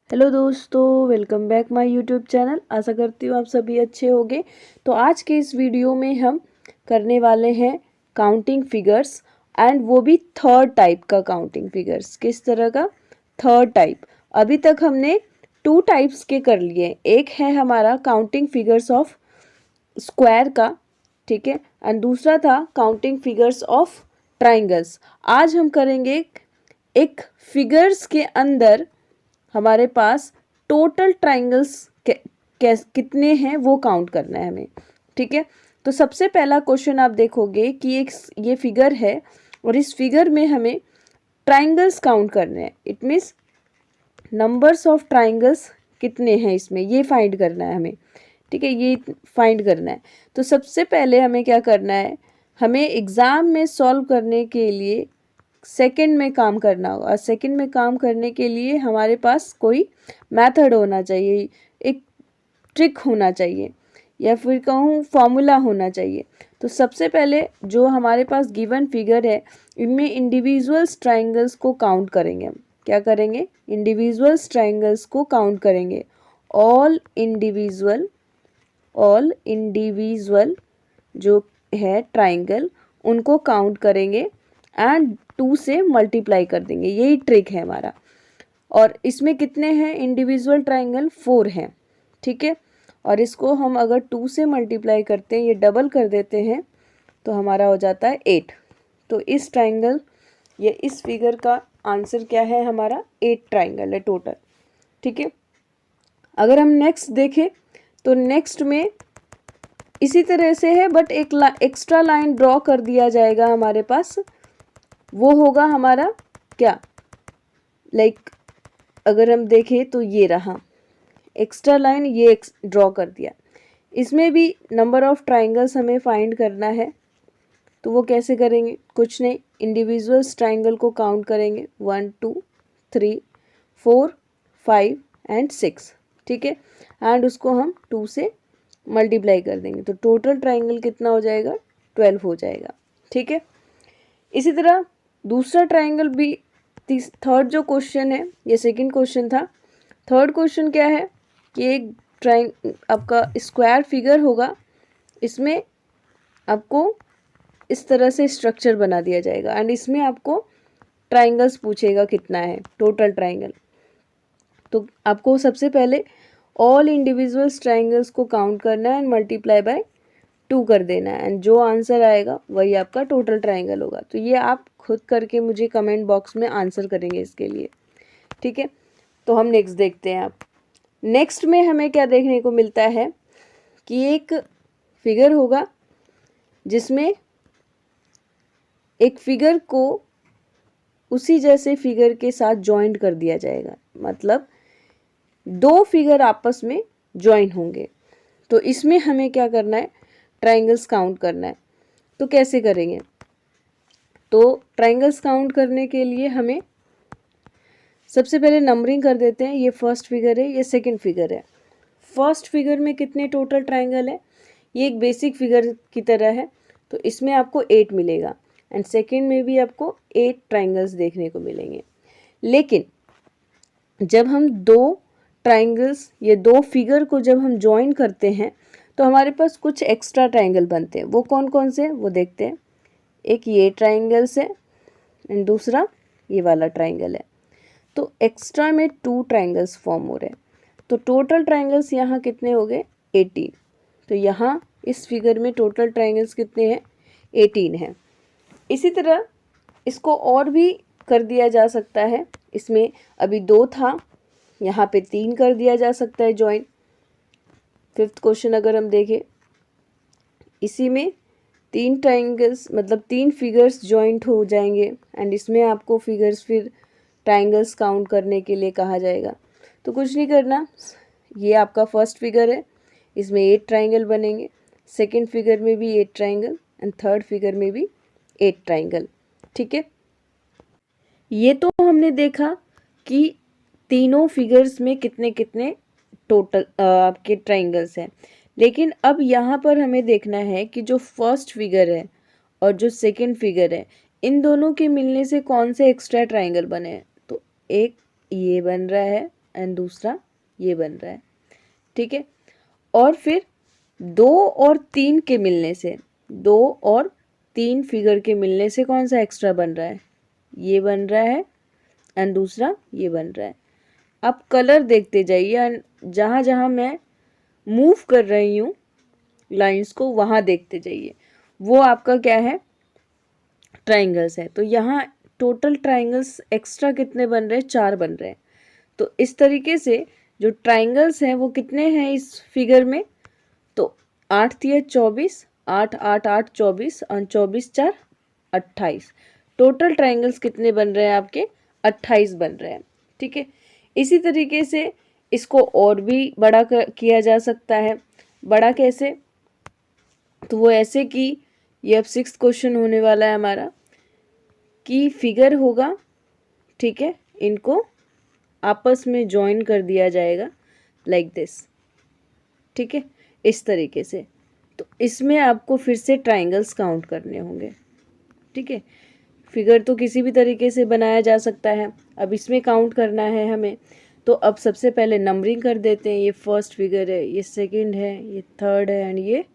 Hello दोस्तों, welcome back my YouTube channel. आशा करती हूँ आप सभी अच्छे होंगे। तो आज के इस वीडियो में हम करने वाले हैं काउंटिंग फिगर्स, एंड वो भी थर्ड टाइप का काउंटिंग फिगर्स। किस तरह का? Third type. अभी तक हमने टू टाइप्स के कर लिए। एक है हमारा काउंटिंग फिगर्स ऑफ स्क्वायर का, ठीक है, एंड दूसरा था काउंटिंग फिगर्स ऑफ ट्राइंगल्स। आज हम करेंगे एक फिगर्स के अंदर हमारे पास टोटल ट्राइंगल्स कितने हैं वो काउंट करना है हमें, ठीक है। तो सबसे पहला क्वेश्चन आप देखोगे कि एक ये फिगर है और इस फिगर में हमें ट्राइंगल्स काउंट करने हैं। It means numbers of triangles कितने हैं इसमें, ये फाइंड करना है हमें, ठीक है, ये फाइंड करना है। तो सबसे पहले हमें क्या करना है, हमें एग्ज़ाम में सॉल्व करने के लिए सेकंड में काम करना होगा। सेकंड में काम करने के लिए हमारे पास कोई मेथड होना चाहिए, एक ट्रिक होना चाहिए, या फिर कहूँ फॉर्मूला होना चाहिए। तो सबसे पहले जो हमारे पास गिवन फिगर है, इनमें इंडिविजुअल्स ट्राइंगल्स को काउंट करेंगे हम। क्या करेंगे? इंडिविजुअल्स ट्राइंगल्स को काउंट करेंगे। ऑल इंडिविजुअल जो है ट्राइंगल, उनको काउंट करेंगे एंड 2 से मल्टीप्लाई कर देंगे। यही ट्रिक है हमारा। और इसमें कितने हैं इंडिविजुअल ट्राइंगल? 4 हैं, ठीक है। और इसको हम अगर 2 से मल्टीप्लाई करते हैं, ये डबल कर देते हैं, तो हमारा हो जाता है 8। तो इस ट्राइंगल ये इस फिगर का आंसर क्या है हमारा? 8 ट्राइंगल है टोटल, ठीक है। अगर हम नेक्स्ट देखें तो नेक्स्ट में इसी तरह से है, बट एक एक्स्ट्रा लाइन ड्रॉ कर दिया जाएगा हमारे पास। वो होगा हमारा क्या, लाइक अगर हम देखें तो ये रहा एक्स्ट्रा लाइन, ये ड्रॉ कर दिया। इसमें भी नंबर ऑफ ट्राइंगल्स हमें फाइंड करना है। तो वो कैसे करेंगे? कुछ नहीं, इंडिविजुअल्स ट्राइंगल को काउंट करेंगे 1 2 3 4 5 एंड 6, ठीक है। एंड उसको हम 2 से मल्टीप्लाई कर देंगे, तो टोटल ट्राइंगल कितना हो जाएगा? 12 हो जाएगा, ठीक है। इसी तरह दूसरा ट्राइंगल भी, थर्ड जो क्वेश्चन है, ये सेकंड क्वेश्चन था। थर्ड क्वेश्चन क्या है कि एक आपका स्क्वायर फिगर होगा, इसमें आपको इस तरह से स्ट्रक्चर बना दिया जाएगा एंड इसमें आपको ट्राइंगल्स पूछेगा कितना है टोटल ट्राइंगल। तो आपको सबसे पहले ऑल इंडिविजुअल्स ट्राइंगल्स को काउंट करना है एंड मल्टीप्लाई बाय 2 कर देना है, एंड जो आंसर आएगा वही आपका टोटल ट्राइंगल होगा। तो ये आप खुद करके मुझे कमेंट बॉक्स में आंसर करेंगे इसके लिए, ठीक है। तो हम नेक्स्ट देखते हैं। आप नेक्स्ट में हमें क्या देखने को मिलता है कि एक फिगर होगा जिसमें एक फिगर को उसी जैसे फिगर के साथ जॉइंट कर दिया जाएगा, मतलब 2 फिगर आपस में जॉइन होंगे। तो इसमें हमें क्या करना है? ट्राइंगल्स काउंट करना है। तो कैसे करेंगे? तो ट्राइंगल्स काउंट करने के लिए हमें सबसे पहले नंबरिंग कर देते हैं। ये फर्स्ट फिगर है, ये सेकंड फिगर है। फर्स्ट फिगर में कितने टोटल ट्राइंगल है? ये एक बेसिक फिगर की तरह है, तो इसमें आपको 8 मिलेगा, एंड सेकंड में भी आपको 8 ट्राइंगल्स देखने को मिलेंगे। लेकिन जब हम दो ट्राइंगल्स, ये 2 फिगर को जब हम ज्वाइन करते हैं, तो हमारे पास कुछ एक्स्ट्रा ट्राइंगल बनते हैं। वो कौन कौन से हैं वो देखते हैं। एक ये ट्राइंगल्स है एंड दूसरा ये वाला ट्राइंगल है। तो एक्स्ट्रा में 2 ट्राइंगल्स फॉर्म हो रहे हैं। तो टोटल ट्राइंगल्स यहाँ कितने हो गए? 18। तो यहाँ इस फिगर में टोटल ट्राइंगल्स कितने हैं? 18 हैं। इसी तरह इसको और भी कर दिया जा सकता है। इसमें अभी 2 था, यहाँ पे 3 कर दिया जा सकता है जॉइन। फिफ्थ क्वेश्चन अगर हम देखें, इसी में 3 ट्राइंगल्स, मतलब 3 फिगर्स जॉइंट हो जाएंगे, एंड इसमें आपको फिगर्स फिर ट्राइंगल्स काउंट करने के लिए कहा जाएगा। तो कुछ नहीं करना, ये आपका फर्स्ट फिगर है, इसमें 8 ट्राइंगल बनेंगे, सेकंड फिगर में भी 8 ट्राइंगल, एंड थर्ड फिगर में भी 8 ट्राइंगल, ठीक है। ये तो हमने देखा कि तीनों फिगर्स में कितने कितने टोटल आपके ट्राइंगल्स हैं। लेकिन अब यहाँ पर हमें देखना है कि जो फर्स्ट फिगर है और जो सेकंड फिगर है, इन दोनों के मिलने से कौन से एक्स्ट्रा ट्राइंगल बने हैं। तो एक ये बन रहा है एंड दूसरा ये बन रहा है, ठीक है। और फिर 2 और 3 के मिलने से, 2 और 3 फिगर के मिलने से कौन सा एक्स्ट्रा बन रहा है, ये बन रहा है एंड दूसरा ये बन रहा है। आप कलर देखते जाइए एंड जहाँ जहाँ मैं मूव कर रही हूँ लाइंस को वहाँ देखते जाइए, वो आपका क्या है, ट्राइंगल्स है। तो यहाँ टोटल ट्राइंगल्स एक्स्ट्रा कितने बन रहे हैं, 4 बन रहे हैं। तो इस तरीके से जो ट्राइंगल्स हैं वो कितने हैं इस फिगर में, तो 8 तिया 24, 8 8 8 24 और 24 4 28। टोटल ट्राइंगल्स कितने बन रहे हैं आपके, 28 बन रहे हैं, ठीक है। इसी तरीके से इसको और भी बड़ा किया जा सकता है। बड़ा कैसे, तो वो ऐसे कि ये अब 6th क्वेश्चन होने वाला है हमारा, कि फिगर होगा, ठीक है, इनको आपस में जॉइन कर दिया जाएगा लाइक दिस, ठीक है, इस तरीके से। तो इसमें आपको फिर से ट्राइंगल्स काउंट करने होंगे, ठीक है। फिगर तो किसी भी तरीके से बनाया जा सकता है, अब इसमें काउंट करना है हमें। तो अब सबसे पहले नंबरिंग कर देते हैं। ये फर्स्ट फिगर है, ये सेकंड है, ये थर्ड है एंड ये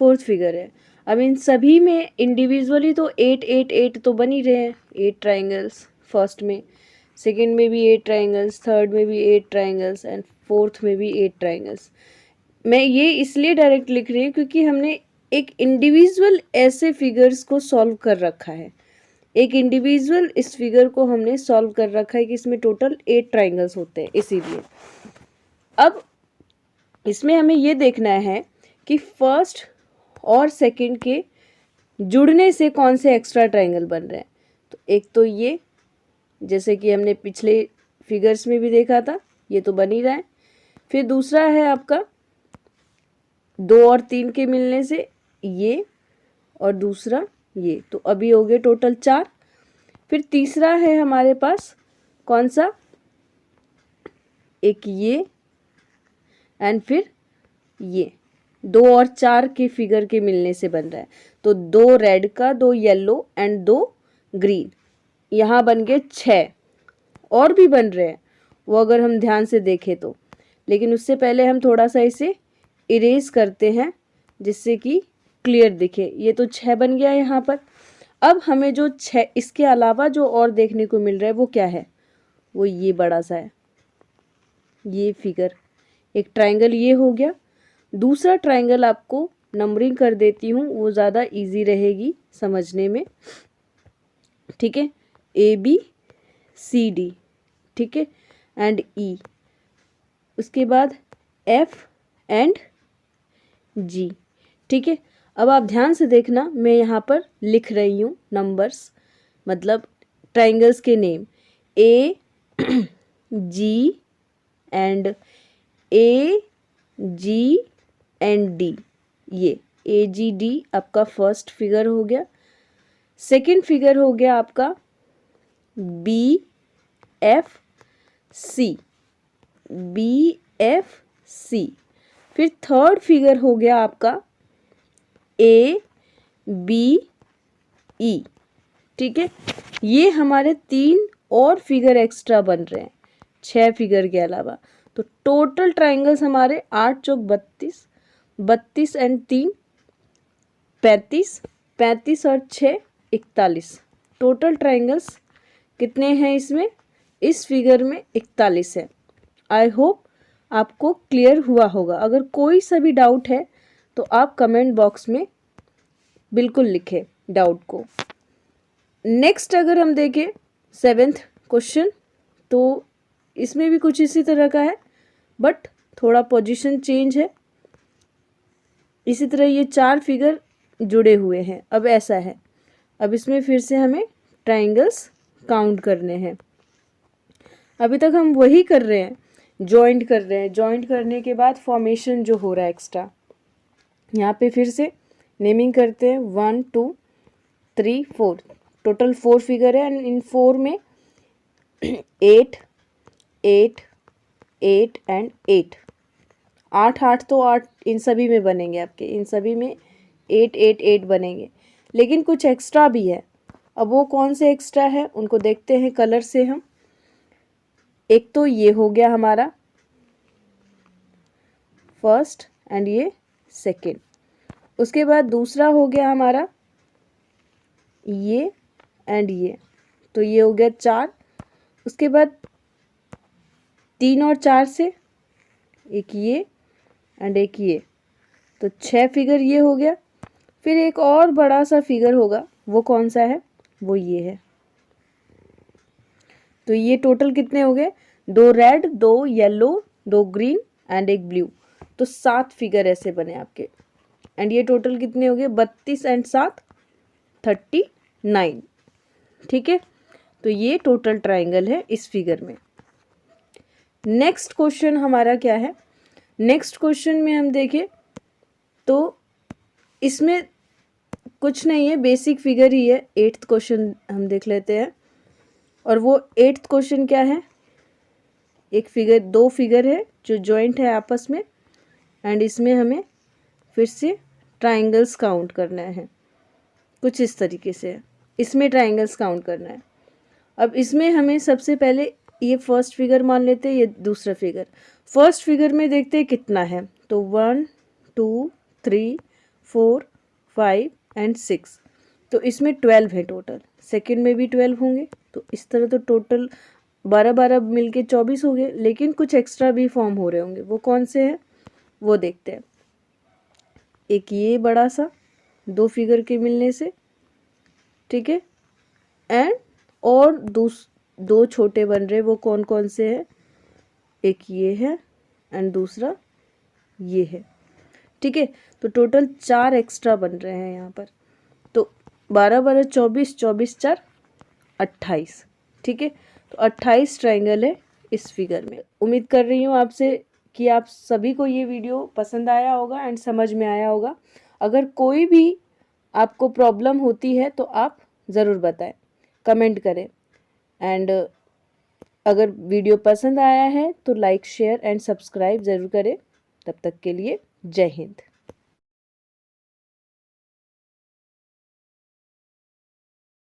फोर्थ फिगर है। अब इन सभी में इंडिविजुअली तो 8 8 8 तो बन ही रहे हैं, 8 ट्राइंगल्स फर्स्ट में, सेकंड में भी 8 ट्राइंगल्स, थर्ड में भी 8 ट्राइंगल्स एंड फोर्थ में भी 8 ट्राइंगल्स। मैं ये इसलिए डायरेक्ट लिख रही हूँ क्योंकि हमने एक इंडिविजुअल ऐसे फिगर्स को सॉल्व कर रखा है, एक इंडिविजुअल इस फिगर को हमने सॉल्व कर रखा है कि इसमें टोटल 8 ट्राइंगल्स होते हैं, इसीलिए। अब इसमें हमें ये देखना है कि फर्स्ट और सेकंड के जुड़ने से कौन से एक्स्ट्रा ट्राइंगल बन रहे हैं। तो एक तो ये, जैसे कि हमने पिछले फिगर्स में भी देखा था, ये तो बन ही रहा है। फिर दूसरा है आपका 2 और 3 के मिलने से ये, और दूसरा ये, तो अभी हो गए टोटल 4। फिर तीसरा है हमारे पास कौन सा, एक ये एंड फिर ये, 2 और 4 के फिगर के मिलने से बन रहा है। तो 2 रेड का, 2 येलो एंड 2 ग्रीन, यहाँ बन गए 6। और भी बन रहे हैं वो अगर हम ध्यान से देखें तो, लेकिन उससे पहले हम थोड़ा सा इसे इरेज करते हैं जिससे कि क्लियर दिखे। ये तो 6 बन गया यहाँ पर। अब हमें जो 6 इसके अलावा जो और देखने को मिल रहा है वो क्या है, वो ये बड़ा सा है, ये फिगर, एक ट्राइंगल ये हो गया। दूसरा ट्राइंगल आपको नंबरिंग कर देती हूँ, वो ज़्यादा इजी रहेगी समझने में, ठीक है। ABCD, ठीक है, एंड E, उसके बाद F एंड G, ठीक है। अब आप ध्यान से देखना, मैं यहाँ पर लिख रही हूँ नंबर्स, मतलब ट्राइंगल्स के name, AG and AG and D, ये AGD आपका फर्स्ट फिगर हो गया। सेकंड फिगर हो गया आपका BFC, BFC। फिर थर्ड फिगर हो गया आपका ABE, ठीक है। ये हमारे 3 और फिगर एक्स्ट्रा बन रहे हैं 6 फिगर के अलावा। तो टोटल ट्राइंगल्स हमारे 8 चौक 32, 32 एंड 3 35, 35 और 6 41। टोटल ट्राइंगल्स कितने हैं इसमें, इस फिगर में 41 है। आई होप आपको क्लियर हुआ होगा। अगर कोई सा भी डाउट है तो आप कमेंट बॉक्स में बिल्कुल लिखें डाउट को। नेक्स्ट अगर हम देखें 7th क्वेश्चन, तो इसमें भी कुछ इसी तरह का है बट थोड़ा पोजीशन चेंज है। इसी तरह ये 4 फिगर जुड़े हुए हैं। अब ऐसा है, अब इसमें फिर से हमें ट्राइंगल्स काउंट करने हैं। अभी तक हम वही कर रहे हैं, जॉइंट कर रहे हैं। जॉइंट करने के बाद फॉर्मेशन जो हो रहा है एक्स्ट्रा, यहाँ पे फिर से नेमिंग करते हैं। 1 2 3 4, टोटल 4 फिगर है एंड इन 4 में 8 8 8 एंड 8, 8 8 तो 8 इन सभी में बनेंगे आपके, इन सभी में 8 8 8 बनेंगे। लेकिन कुछ एक्स्ट्रा भी है। अब वो कौन से एक्स्ट्रा है उनको देखते हैं कलर से हम। एक तो ये हो गया हमारा फर्स्ट एंड ये सेकेंड। उसके बाद दूसरा हो गया हमारा ये एंड ये, तो ये हो गया 4। उसके बाद 3 और 4 से एक ये एंड एक ये, तो 6 फिगर ये हो गया। फिर एक और बड़ा सा फिगर होगा, वो कौन सा है, वो ये है। तो ये टोटल कितने हो गए, 2 रेड, 2 येलो, 2 ग्रीन एंड एक ब्लू, तो 7 फिगर ऐसे बने आपके। एंड ये टोटल कितने हो गए, 32 एंड 7 39। ठीक है, तो ये टोटल ट्राइंगल है इस फिगर में। नेक्स्ट क्वेश्चन हमारा क्या है, नेक्स्ट क्वेश्चन में हम देखें तो इसमें कुछ नहीं है, बेसिक फिगर ही है। 8th क्वेश्चन हम देख लेते हैं, और वो 8th क्वेश्चन क्या है, एक फिगर, 2 फिगर है जो जॉइंट है आपस में, एंड इसमें हमें फिर से ट्राइंगल्स काउंट करना है। कुछ इस तरीके से है, इसमें ट्राइंगल्स काउंट करना है। अब इसमें हमें सबसे पहले ये फर्स्ट फिगर मान लेते हैं, ये दूसरा फिगर। फर्स्ट फिगर में देखते हैं कितना है, तो 1 2 3 4 5 एंड 6, तो इसमें 12 है टोटल। सेकंड में भी 12 होंगे, तो इस तरह तो टोटल 12 मिलके 24 हो गए। लेकिन कुछ एक्स्ट्रा भी फॉर्म हो रहे होंगे, वो कौन से हैं वो देखते हैं। एक ये बड़ा सा 2 फिगर के मिलने से, ठीक है, एंड और 2 छोटे बन रहे, वो कौन कौन से हैं, एक ये है एंड दूसरा ये है। ठीक है, तो टोटल 4 एक्स्ट्रा बन रहे हैं यहाँ पर। तो 12 12 24, 24 4 28। ठीक है, तो 28 ट्राइंगल है इस फिगर में। उम्मीद कर रही हूँ आपसे कि आप सभी को ये वीडियो पसंद आया होगा एंड समझ में आया होगा। अगर कोई भी आपको प्रॉब्लम होती है तो आप ज़रूर बताएं, कमेंट करें। एंड अगर वीडियो पसंद आया है तो लाइक, शेयर एंड सब्सक्राइब ज़रूर करें। तब तक के लिए जय हिंद।